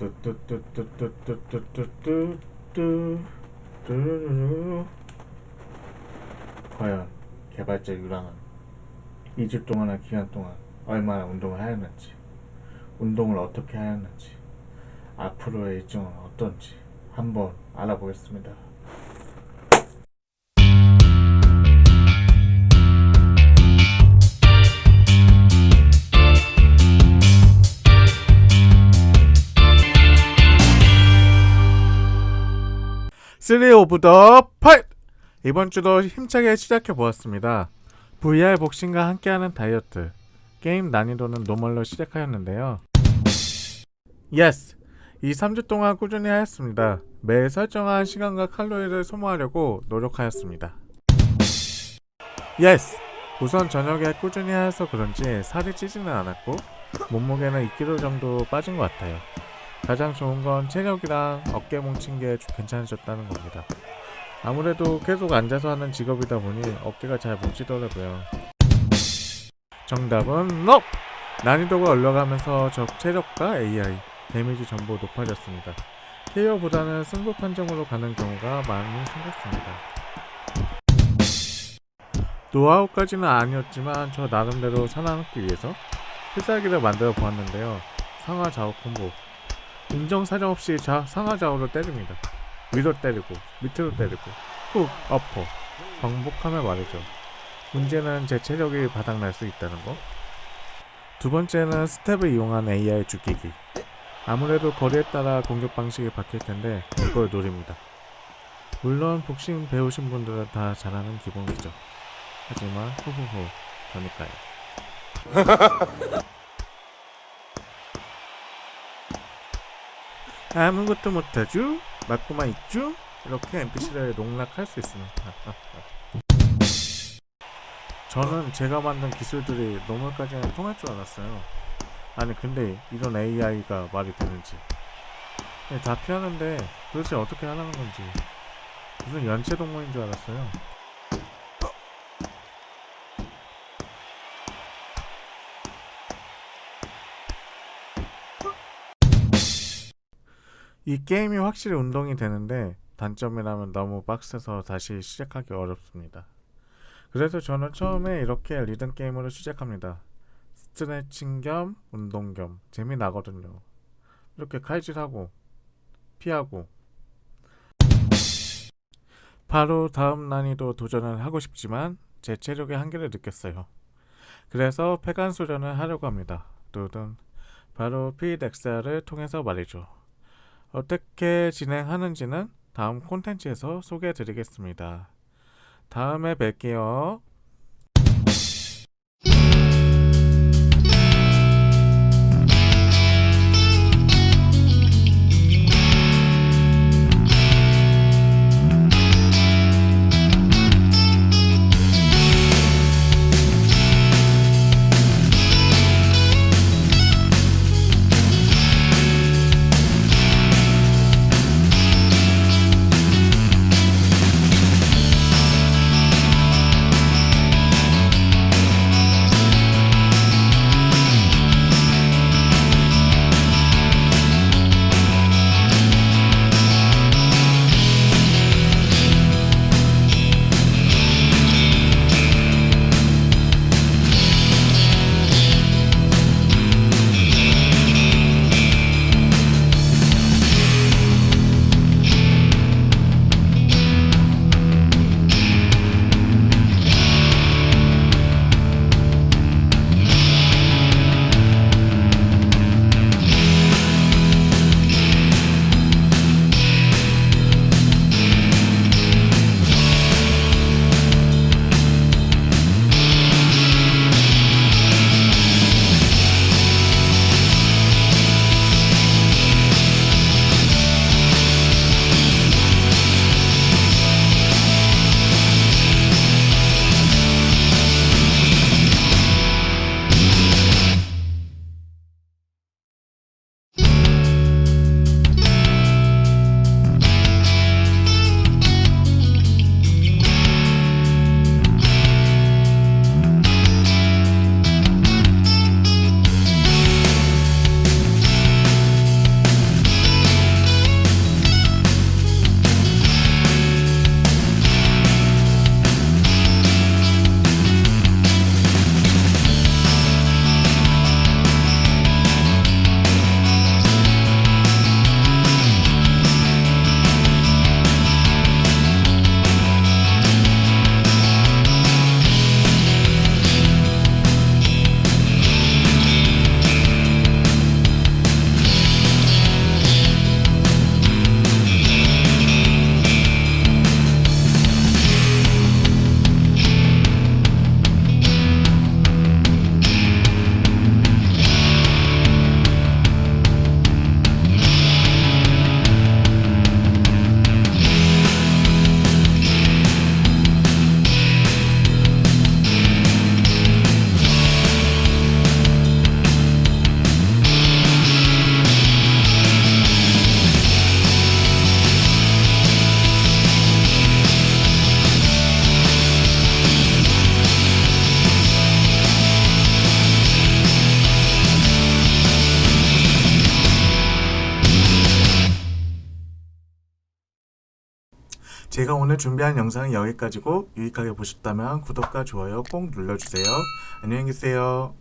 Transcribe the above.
뚜뚜뚜뚜뚜뚜뚜뚜뚜뚜뚜. 과연 개발자 유랑은 2주 동안의 기간 동안 얼마나 운동을 하였는지, 운동을 어떻게 하였는지, 앞으로의 일정은 어떤지 한번 알아보겠습니다. 쓰리 오브 더 파이트! 이번 주도 힘차게 시작해 보았습니다. VR 복싱과 함께하는 다이어트, 게임 난이도는 노멀로 시작하였는데요. 예스! 이 3주 동안 꾸준히 하였습니다. 매일 설정한 시간과 칼로리를 소모하려고 노력하였습니다. 예스! 우선 저녁에 꾸준히 하여서 그런지 살이 찌지는 않았고 몸무게는 2kg 정도 빠진 것 같아요. 가장 좋은 건 체력이랑 어깨 뭉친 게 괜찮아졌다는 겁니다. 아무래도 계속 앉아서 하는 직업이다 보니 어깨가 잘 뭉치더라고요. 정답은 NO! 난이도가 올라가면서 적 체력과 AI, 데미지 전부 높아졌습니다. KO보다는 승부 판정으로 가는 경우가 많이 생겼습니다. 노하우까지는 아니었지만 저 나름대로 살아남기 위해서 필살기를 만들어 보았는데요. 상하 좌우 콤보, 인정사정 없이 상하 좌우로 때립니다. 위로 때리고 밑으로 때리고 훅 어퍼 반복하며 말이죠. 문제는 제 체력이 바닥날 수 있다는 거. 두 번째는 스텝을 이용한 AI 죽이기. 아무래도 거리에 따라 공격 방식이 바뀔 텐데 이걸 노립니다. 물론 복싱 배우신 분들은 다 잘하는 기본이죠. 하지만 후후후 저니까요. 아무것도 못하죠? 맞고만 있죠? 이렇게 NPC를 농락할 수 있습니다. 저는 제가 만든 기술들이 노멀까지는 통할 줄 알았어요. 아니 근데 이런 AI가 말이 되는지. 다 피하는데 도대체 어떻게 하라는 건지. 무슨 연체동물인 줄 알았어요. 이 게임이 확실히 운동이 되는데 단점이라면 너무 빡세서 다시 시작하기 어렵습니다. 그래서 저는 처음에 이렇게 리듬 게임으로 시작합니다. 스트레칭 겸 운동 겸 재미나거든요. 이렇게 칼질하고 피하고. 바로 다음 난이도 도전을 하고 싶지만 제 체력의 한계를 느꼈어요. 그래서 폐간 수련을 하려고 합니다. 두둔. 바로 PDXR을 통해서 말이죠. 어떻게 진행하는지는 다음 콘텐츠에서 소개해 드리겠습니다. 다음에 뵐게요. 제가 오늘 준비한 영상은 여기까지고 유익하게 보셨다면 구독과 좋아요 꼭 눌러주세요. 안녕히 계세요.